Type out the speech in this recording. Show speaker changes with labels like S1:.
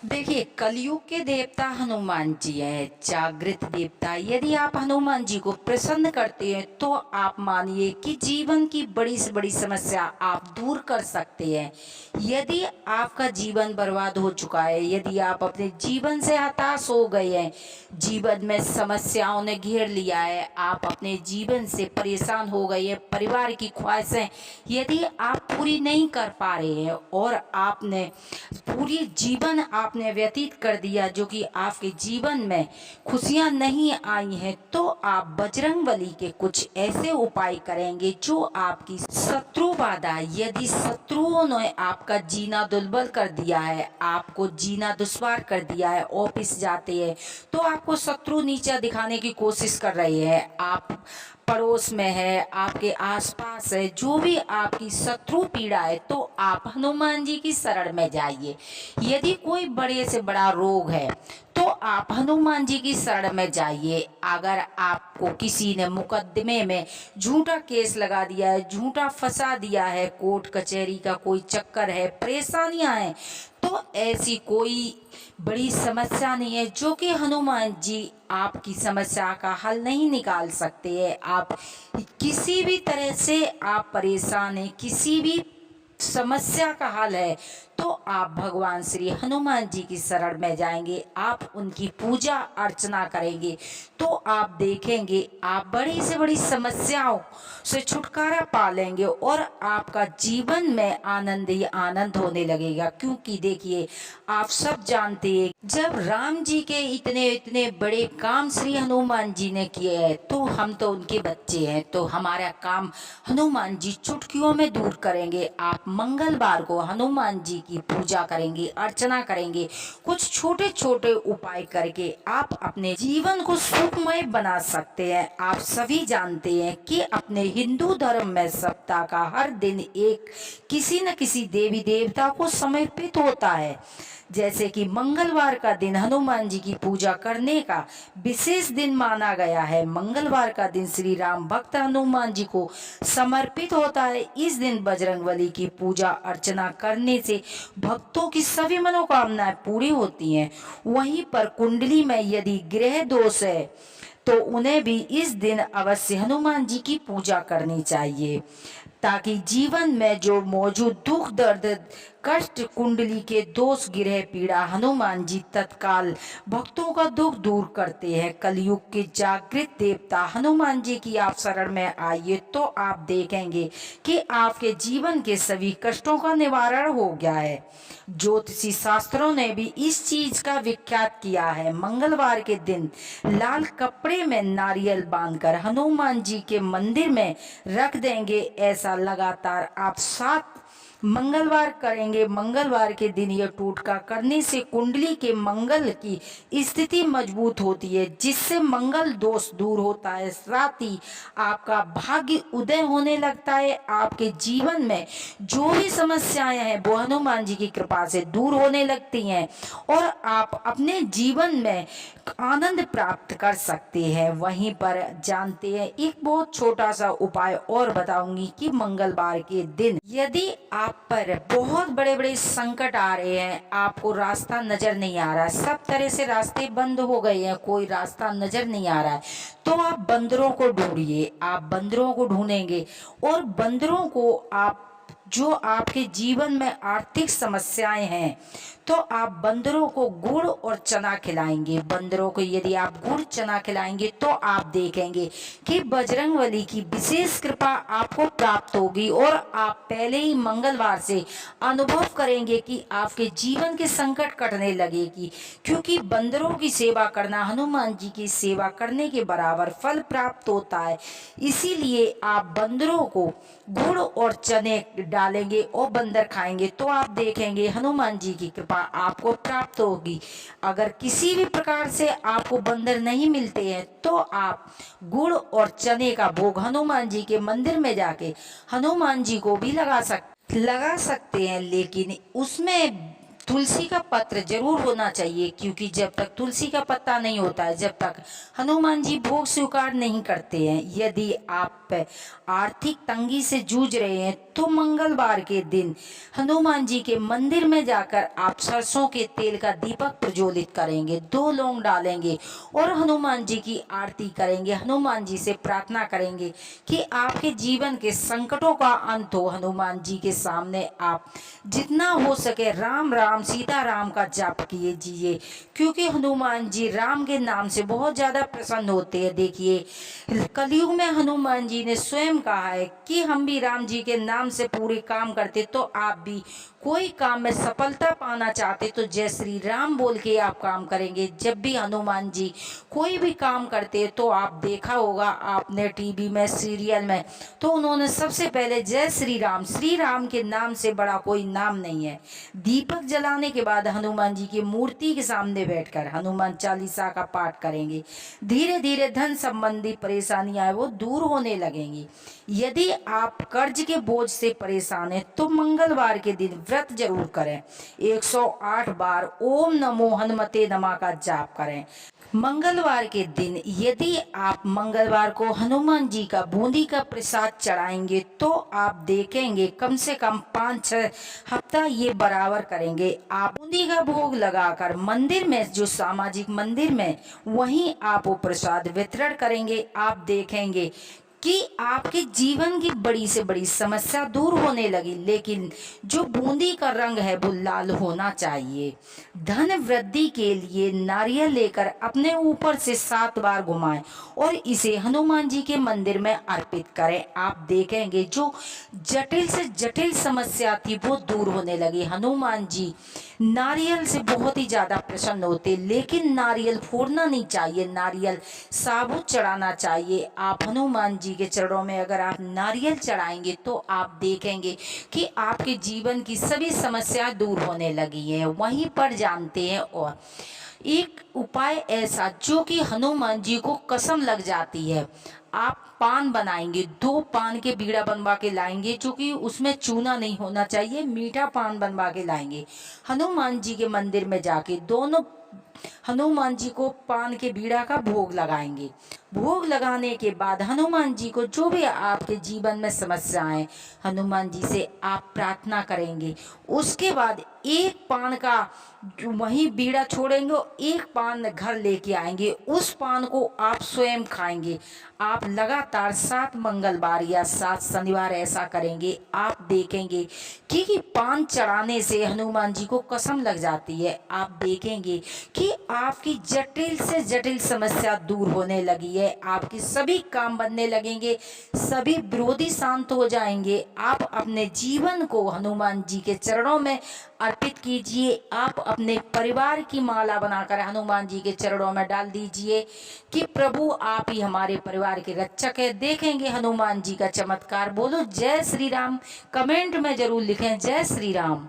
S1: देखिए, कलयुग के देवता हनुमान जी हैं, जागृत देवता। यदि आप हनुमान जी को प्रसन्न करते हैं तो आप मानिए कि जीवन की बड़ी से बड़ी समस्या आप दूर कर सकते हैं। यदि आपका जीवन बर्बाद हो चुका है, यदि आप अपने जीवन से हताश हो गए हैं, जीवन में समस्याओं ने घेर लिया है, आप अपने जीवन से परेशान हो गए हैं, परिवार की ख्वाहिशें यदि आप पूरी नहीं कर पा रहे हैं और आपने पूरी जीवन आपने व्यतीत कर दिया जो कि आपके जीवन में खुशियां नहीं आई हैं, तो आप बजरंगबली के कुछ ऐसे उपाय करेंगे जो आपकी शत्रु बाधा, यदि शत्रुओं ने आपका जीना दुर्बल कर दिया है, आपको जीना दुश्वार कर दिया है, ऑफिस जाते हैं तो आपको शत्रु नीचा दिखाने की कोशिश कर रहे हैं, आप पड़ोस में है, आपके आसपास है, जो भी आपकी शत्रु पीड़ा है, तो आप हनुमान जी की शरण में जाइए। यदि कोई बड़े से बड़ा रोग है तो आप हनुमान जी की शरण में जाइए। अगर आपको किसी ने मुकदमे में झूठा केस लगा दिया है, झूठा फंसा दिया है, कोर्ट कचहरी का कोई चक्कर है, परेशानियां हैं, तो ऐसी कोई बड़ी समस्या नहीं है जो कि हनुमान जी आपकी समस्या का हल नहीं निकाल सकते हैं। आप किसी भी तरह से आप परेशान हैं, किसी भी समस्या का हल है, तो आप भगवान श्री हनुमान जी की शरण में जाएंगे, आप उनकी पूजा अर्चना करेंगे तो आप देखेंगे आप बड़ी से बड़ी समस्याओं से छुटकारा पा लेंगे और आपका जीवन में आनंद ही आनंद होने लगेगा। क्योंकि देखिए, आप सब जानते हैं जब राम जी के इतने इतने बड़े काम श्री हनुमान जी ने किए हैं, तो हम तो उनके बच्चे हैं, तो हमारा काम हनुमान जी चुटकियों में दूर करेंगे। आप मंगलवार को हनुमान जी की पूजा करेंगे, अर्चना करेंगे, कुछ छोटे छोटे उपाय करके आप अपने जीवन को सुखमय बना सकते हैं। आप सभी जानते हैं कि अपने हिंदू धर्म में सप्ताह का हर दिन एक किसी न किसी देवी देवता को समर्पित होता है। जैसे कि मंगलवार का दिन हनुमान जी की पूजा करने का विशेष दिन माना गया है। मंगलवार का दिन श्री राम भक्त हनुमान जी को समर्पित होता है। इस दिन बजरंगबली की पूजा अर्चना करने से भक्तों की सभी मनोकामनाएं पूरी होती हैं। वहीं पर कुंडली में यदि ग्रह दोष है तो उन्हें भी इस दिन अवश्य हनुमान जी की पूजा करनी चाहिए, ताकि जीवन में जो मौजूद दुख दर्द कष्ट कुंडली के दोष गिरह पीड़ा हनुमान जी तत्काल भक्तों का दुख दूर करते हैं। कलयुग के जागृत देवता हनुमान जी की आप शरण में आइए तो आप देखेंगे कि आपके जीवन के सभी कष्टों का निवारण हो गया है। ज्योतिषी शास्त्रों ने भी इस चीज का विख्यात किया है। मंगलवार के दिन लाल कपड़े में नारियल बांधकर हनुमान जी के मंदिर में रख देंगे। ऐसा लगातार आप 7 मंगलवार करेंगे। मंगलवार के दिन यह टोटका करने से कुंडली के मंगल की स्थिति मजबूत होती है, जिससे मंगल दोष दूर होता है। साथ ही आपका भाग्य उदय होने लगता है। आपके जीवन में जो भी समस्याएं हैं वो हनुमान जी की कृपा से दूर होने लगती हैं और आप अपने जीवन में आनंद प्राप्त कर सकते हैं। वहीं पर जानते हैं एक बहुत छोटा सा उपाय और बताऊंगी कि मंगलवार के दिन यदि आप पर बहुत बड़े बड़े संकट आ रहे हैं, आपको रास्ता नजर नहीं आ रहा है, सब तरह से रास्ते बंद हो गए हैं, कोई रास्ता नजर नहीं आ रहा है, तो आप बंदरों को ढूंढिए। आप बंदरों को ढूंढेंगे और बंदरों को आप जो आपके जीवन में आर्थिक समस्याएं हैं तो आप बंदरों को गुड़ और चना खिलाएंगे। बंदरों को यदि आप गुड़ चना खिलाएंगे तो आप देखेंगे कि बजरंगबली की विशेष कृपा आपको प्राप्त होगी और आप पहले ही मंगलवार से अनुभव करेंगे कि आपके जीवन के संकट कटने लगेगी। क्योंकि बंदरों की सेवा करना हनुमान जी की सेवा करने के बराबर फल प्राप्त होता है। इसीलिए आप बंदरों को गुड़ और चने डालेंगे और बंदर खाएंगे तो आप देखेंगे हनुमान जी की कृपा आपको प्राप्त होगी। अगर किसी भी प्रकार से आपको बंदर नहीं मिलते हैं तो आप गुड़ और चने का भोग हनुमान जी के मंदिर में जाके हनुमान जी को भी लगा सकते हैं, लेकिन उसमें तुलसी का पत्र जरूर होना चाहिए, क्योंकि जब तक तुलसी का पत्ता नहीं होता है, जब तक हनुमान जी भोग स्वीकार नहीं करते हैं। यदि आप आर्थिक तंगी से जूझ रहे हैं तो मंगलवार के दिन हनुमान जी के मंदिर में जाकर आप सरसों के तेल का दीपक प्रज्वलित करेंगे, 2 लौंग डालेंगे और हनुमान जी की आरती करेंगे। हनुमान जी से प्रार्थना करेंगे कि आपके जीवन के संकटों का अंत हो। हनुमान जी के सामने आप जितना हो सके राम राम सीता राम का जाप कीजिए, क्योंकि हनुमान जी राम के नाम से बहुत ज़्यादा प्रसन्न होते हैं। देखिए, कलयुग में हनुमान जी ने स्वयं कहा है कि हम भी राम जी के नाम से पूरे काम करते, तो आप भी कोई काम में सफलता पाना चाहते तो जय श्री राम बोल के आप काम करेंगे। जब भी हनुमान जी कोई भी काम करते तो आप देखा होगा आपने टीवी में, सीरियल में, तो उन्होंने सबसे पहले जय श्री राम के नाम से बड़ा कोई नाम नहीं है। दीपक जलाने के बाद हनुमान जी की मूर्ति के सामने बैठकर हनुमान चालीसा का पाठ करेंगे। धीरे धीरे धन संबंधी परेशानियां वो दूर होने लगेंगी। यदि आप कर्ज के बोझ से परेशान हैं तो मंगलवार के दिन व्रत जरूर करें। 108 बार ओम नमो हनुमते नमः का जाप करें। मंगलवार के दिन यदि आप मंगलवार को हनुमान जी का बूंदी का प्रसाद चढ़ाएंगे तो आप देखेंगे कम से कम 5-6 हफ्ता ये बराबर करेंगे। आप बूंदी का भोग लगाकर मंदिर में, जो सामाजिक मंदिर में, वहीं आप वो प्रसाद वितरण करेंगे। आप देखेंगे कि आपके जीवन की बड़ी से बड़ी समस्या दूर होने लगी। लेकिन जो बूंदी का रंग है वो लाल होना चाहिए। धन वृद्धि के लिए नारियल लेकर अपने ऊपर से 7 बार घुमाएं और इसे हनुमान जी के मंदिर में अर्पित करें। आप देखेंगे जो जटिल से जटिल समस्या थी वो दूर होने लगी। हनुमान जी नारियल से बहुत ही ज्यादा प्रसन्न होते, लेकिन नारियल फोड़ना नहीं चाहिए, नारियल साबुत चढ़ाना चाहिए। आप हनुमान जी के चरणों में अगर आप नारियल चढ़ाएंगे तो आप देखेंगे कि आपके जीवन की सभी समस्याएं दूर होने लगी हैं। वहीं पर जानते हैं और एक उपाय ऐसा जो कि हनुमान जी को कसम लग जाती है। आप पान बनाएंगे, 2 पान के बीड़ा बनवा के लाएंगे, जो कि उसमें चूना नहीं होना चाहिए, मीठा पान बनवा के लाएंगे। हनुमान जी के मंदिर में जाके दोनों हनुमान जी को पान के बीड़ा का भोग लगाएंगे। भोग लगाने के बाद हनुमान जी को जो भी आपके जीवन में समस्याएं, हनुमान जी से आप प्रार्थना करेंगे। उसके बाद एक पान का वही बीड़ा छोड़ेंगे और एक पान घर लेके आएंगे। उस पान को आप स्वयं खाएंगे। आप लगातार 7 मंगलवार या 7 शनिवार ऐसा करेंगे। आप देखेंगे कि पान चढ़ाने से हनुमान जी को कसम लग जाती है। आप देखेंगे कि आपकी जटिल से जटिल समस्या दूर होने लगी है। आपके सभी काम बनने लगेंगे, सभी विरोधी शांत हो जाएंगे। आप अपने जीवन को हनुमान जी के चरणों में अर्पित कीजिए। आप अपने परिवार की माला बनाकर हनुमान जी के चरणों में डाल दीजिए कि प्रभु आप ही हमारे परिवार के रक्षक है। देखेंगे हनुमान जी का चमत्कार। बोलो जय श्री राम। कमेंट में जरूर लिखें जय श्री राम।